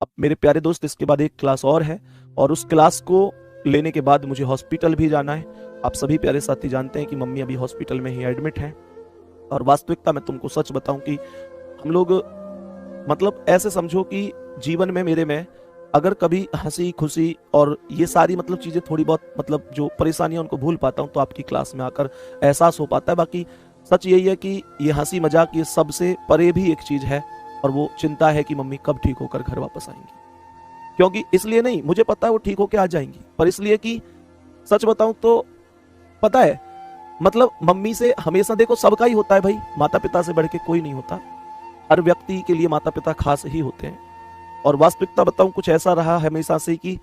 अब मेरे प्यारे दोस्त, इसके बाद एक क्लास और है और उस क्लास को लेने के बाद मुझे हॉस्पिटल भी जाना है। आप सभी प्यारे साथी जानते हैं कि मम्मी अभी हॉस्पिटल में ही एडमिट हैं। और वास्तविकता मैं तुमको सच बताऊं कि हम लोग, मतलब ऐसे समझो कि जीवन में मेरे में अगर कभी हंसी खुशी और ये सारी मतलब चीजें थोड़ी बहुत, मतलब जो परेशानियां उनको भूल पाता हूं तो आपकी क्लास में आकर एहसास हो पाता है। बाकी सच यही है कि ये हंसी मजाक ये सबसे परे भी एक चीज है, और वो चिंता है कि मम्मी कब ठीक होकर घर वापस आएंगी। क्योंकि इसलिए नहीं, मुझे पता है वो ठीक होकर आ जाएंगी, पर इसलिए कि सच बताऊं तो पता है, मतलब मम्मी से हमेशा, देखो सबका ही होता है भाई, माता पिता से बढ़ के कोई नहीं होता। हर व्यक्ति के लिए माता पिता खास ही होते हैं। और वास्तविकता बताऊं, कुछ ऐसा रहा हमेशा से कि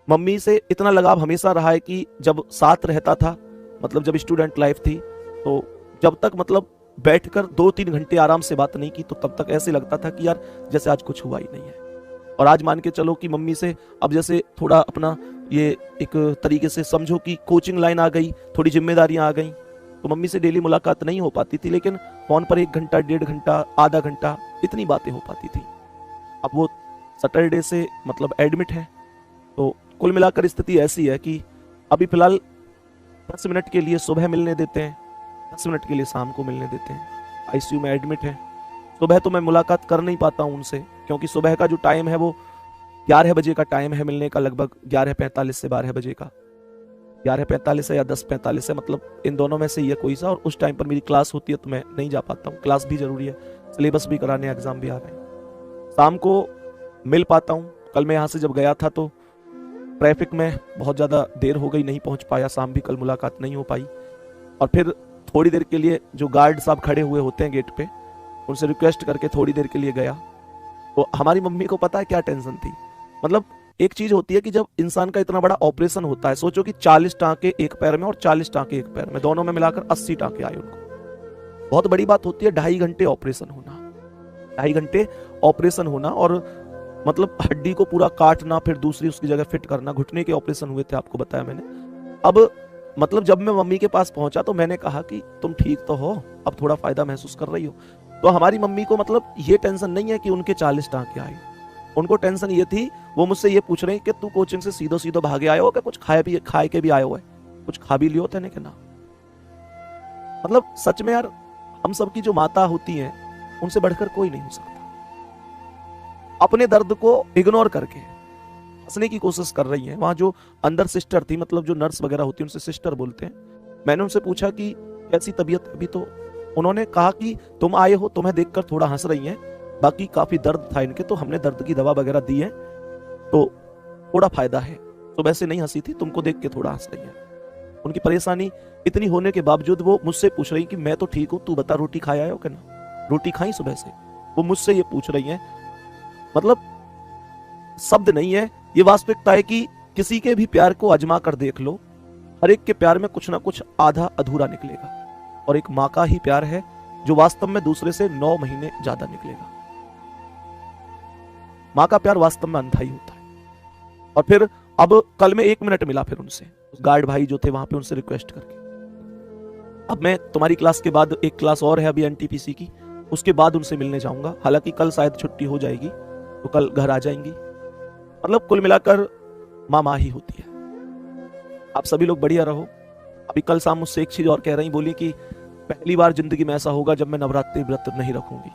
मम्मी से इतना लगाव हमेशा रहा है कि जब साथ रहता था, मतलब जब स्टूडेंट लाइफ थी, तो जब तक मतलब बैठकर 2-3 घंटे आराम से बात नहीं की तो तब तक ऐसे लगता था कि यार जैसे आज कुछ हुआ ही नहीं है। और आज मान के चलो कि मम्मी से अब जैसे थोड़ा अपना ये एक तरीके से समझो कि कोचिंग लाइन आ गई, थोड़ी जिम्मेदारियां आ गई, तो मम्मी से डेली मुलाकात नहीं हो पाती थी, लेकिन फोन पर 1 घंटा 1.5 घंटा आधा घंटा इतनी बातें हो पाती थी। अब वो सैटरडे से मतलब एडमिट है, तो कुल मिलाकर स्थिति ऐसी है कि अभी फिलहाल 10 मिनट के लिए सुबह मिलने देते हैं, 10 मिनट के लिए शाम को मिलने देते हैं। आईसीयू में एडमिट है। सुबह तो मैं मुलाकात कर नहीं पाता हूँ उनसे, क्योंकि सुबह का जो टाइम है वो 11 बजे का टाइम है मिलने का, लगभग 11:45 से 12 बजे का। 11:45 है या 10:45 है, मतलब इन दोनों में से ये कोई सा। और उस टाइम पर मेरी क्लास होती है तो मैं नहीं जा पाता हूँ, क्लास भी जरूरी है, सिलेबस भी कराने, एग्जाम भी आ रहे हैं। शाम को मिल पाता हूँ। कल मैं यहाँ से जब गया था तो ट्रैफिक में बहुत ज़्यादा देर हो गई, नहीं पहुँच पाया, शाम भी कल मुलाकात नहीं हो पाई। और फिर थोड़ी देर के लिए जो गार्ड साहब खड़े हुए होते हैं गेट पे, उनसे रिक्वेस्ट करके थोड़ी देर के लिए गया। तो हमारी मम्मी को पता है क्या टेंशन थी। मतलब एक चीज होती है कि जब इंसान का इतना बड़ा ऑपरेशन होता है, सोचो कि 40 टांके एक पैर में और 40 टांके एक पैर में, दोनों में मिलाकर 80 टांके आए उनको। बहुत बड़ी बात होती है 2.5 घंटे ऑपरेशन होना, 2.5 घंटे ऑपरेशन होना, और मतलब हड्डी को पूरा काटना, फिर दूसरी उसकी जगह फिट करना। घुटने के ऑपरेशन हुए थे, आपको बताया मैंने। अब मतलब जब मैं मम्मी के पास पहुंचा तो मैंने कहा कि तुम ठीक तो हो, अब थोड़ा फायदा महसूस कर रही हो। तो हमारी मम्मी को मतलब ये टेंशन नहीं है कि उनके 40 टांके आए, उनको टेंशन ये थी, वो मुझसे ये पूछ रहे हैं कि तू कोचिंग से सीधो सीधो भागे आयो हो क्या, कुछ खाए के भी आयो है, कुछ खा भी लियो थे ना। मतलब सच में यार, हम सब की जो माता होती हैं उनसे बढ़कर कोई नहीं हो सकता। अपने दर्द को इग्नोर करके हंसने की कोशिश कर रही हैं। वहां जो अंदर सिस्टर थी, मतलब जो नर्स वगैरह होती है उनसे सिस्टर बोलते हैं, मैंने उनसे पूछा कि कैसी तबीयत अभी, तो उन्होंने कहा कि तुम आए हो, तुम्हें देखकर थोड़ा हंस रही हैं, बाकी काफी दर्द था इनके, तो हमने दर्द की दवा वगैरह दी है तो थोड़ा फायदा है। सुबह से नहीं हंसी थी, तुमको देख के थोड़ा हंस रही है। उनकी परेशानी इतनी होने के बावजूद वो मुझसे पूछ रही कि मैं तो ठीक हूं, तू बता रोटी खाया हो क्या ना, रोटी खाई सुबह से, वो मुझसे ये पूछ रही है। मतलब शब्द नहीं है, ये वास्तविकता है कि किसी के भी प्यार को आजमा कर देख लो, हर एक के प्यार में कुछ ना कुछ आधा अधूरा निकलेगा। और एक माँ का ही प्यार है जो वास्तव में दूसरे से 9 महीने ज्यादा निकलेगा। माँ का प्यार वास्तव में अनथाई होता है। और फिर अब कल में 1 मिनट मिला फिर उनसे, उस गार्ड भाई जो थे वहां पे, उनसे रिक्वेस्ट करके, अब मैं तुम्हारी क्लास के बाद एक क्लास और है अभी एनटीपीसी की, उसके बाद उनसे मिलने जाऊंगा। हालांकि कल शायद छुट्टी हो जाएगी तो कल घर आ जाएंगी। मतलब कुल मिलाकर माँ ही होती है। आप सभी लोग बढ़िया रहो। अभी कल शाम मुझसे एक चीज और कह रही, बोली कि पहली बार जिंदगी में ऐसा होगा जब मैं नवरात्रि व्रत नहीं रखूंगी।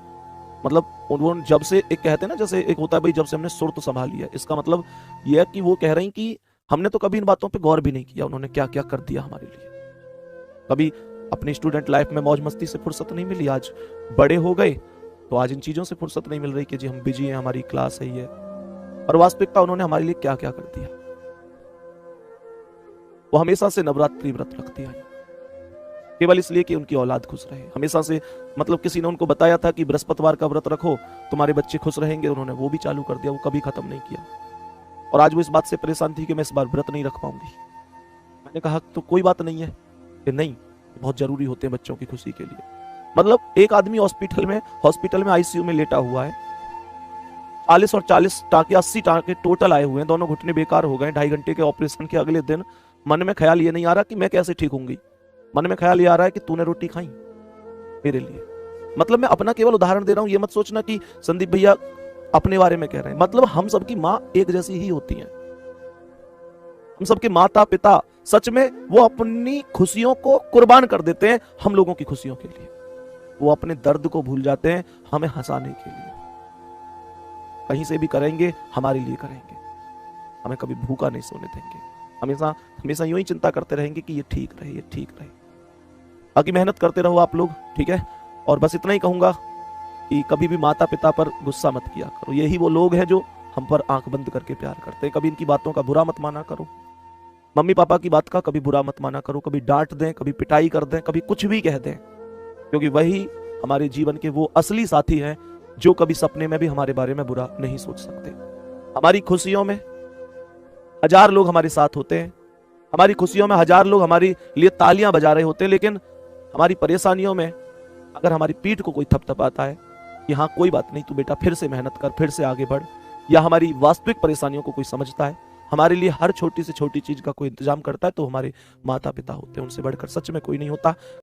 मतलब वो जब से एक कहते हैं ना, जैसे एक होता है भाई, जब से हमने सुर तो संभाल लिया, इसका मतलब यह है कि वो कह रही कि हमने तो कभी इन बातों पे गौर भी नहीं किया, उन्होंने क्या क्या कर दिया हमारे लिए। कभी अपनी स्टूडेंट लाइफ में मौज मस्ती से फुर्सत नहीं मिली, आज बड़े हो गए तो आज इन चीजों से फुर्सत नहीं मिल रही कि जी हम बिजी हैं, हमारी क्लास है ये। और वास्तविकता उन्होंने हमारे लिए क्या क्या कर दिया। वो हमेशा से नवरात्रि व्रत रखती है केवल इसलिए कि उनकी औलाद खुश रहे। हमेशा से, मतलब किसी ने उनको बताया था कि बृहस्पतिवार का व्रत रखो तुम्हारे बच्चे खुश रहेंगे, उन्होंने वो भी चालू कर दिया, वो कभी खत्म नहीं किया। और आज वो इस बात से परेशान थी कि मैं इस बार व्रत नहीं रख पाऊंगी। मैंने कहा तो कोई बात नहीं है, कि नहीं, बहुत जरूरी होते हैं बच्चों की खुशी के लिए। मतलब एक आदमी हॉस्पिटल में आईसीयू में लेटा हुआ है, 40 और 40 टाके, 80 टाके टोटल आए हुए हैं, दोनों घुटने बेकार हो गए 2.5 घंटे के ऑपरेशन के अगले दिन। मन में ख्याल ये नहीं आ रहा कि मैं कैसे ठीक होंगी, मन में ख्याल ये आ रहा है कि तूने रोटी खाई मेरे लिए। मतलब मैं अपना केवल उदाहरण दे रहा हूं, ये मत सोचना कि संदीप भैया अपने बारे में कह रहे हैं, मतलब हम सबकी माँ एक जैसी ही होती हैं। हम सबके माता पिता सच में वो अपनी खुशियों को कुर्बान कर देते हैं हम लोगों की खुशियों के लिए। वो अपने दर्द को भूल जाते हैं हमें हंसाने के लिए। कहीं से भी करेंगे हमारे लिए करेंगे, हमें कभी भूखा नहीं सोने देंगे। हमेशा हमेशा यूं ही चिंता करते रहेंगे कि ये ठीक रहे, ये ठीक रहे। बाकी मेहनत करते रहो आप लोग, ठीक है। और बस इतना ही कहूंगा कि कभी भी माता पिता पर गुस्सा मत किया करो। यही वो लोग हैं जो हम पर आंख बंद करके प्यार करते हैं। कभी इनकी बातों का बुरा मत माना करो। मम्मी पापा की बात का कभी बुरा मत माना करो। कभी डांट दें, कभी पिटाई कर दें, कभी कुछ भी कह दें, क्योंकि वही हमारे जीवन के वो असली साथी हैं जो कभी सपने में भी हमारे बारे में बुरा नहीं सोच सकते। हमारी खुशियों में 1000 लोग हमारे साथ होते हैं, हमारी खुशियों में 1000 लोग हमारे लिए तालियां बजा रहे होते हैं, लेकिन हमारी परेशानियों में अगर हमारी पीठ को कोई थपथपाता है कि हाँ कोई बात नहीं, तू बेटा फिर से मेहनत कर, फिर से आगे बढ़, या हमारी वास्तविक परेशानियों को कोई समझता है, हमारे लिए हर छोटी से छोटी चीज का कोई इंतजाम करता है, तो हमारे माता पिता होते हैं। उनसे बढ़कर सच में कोई नहीं होता।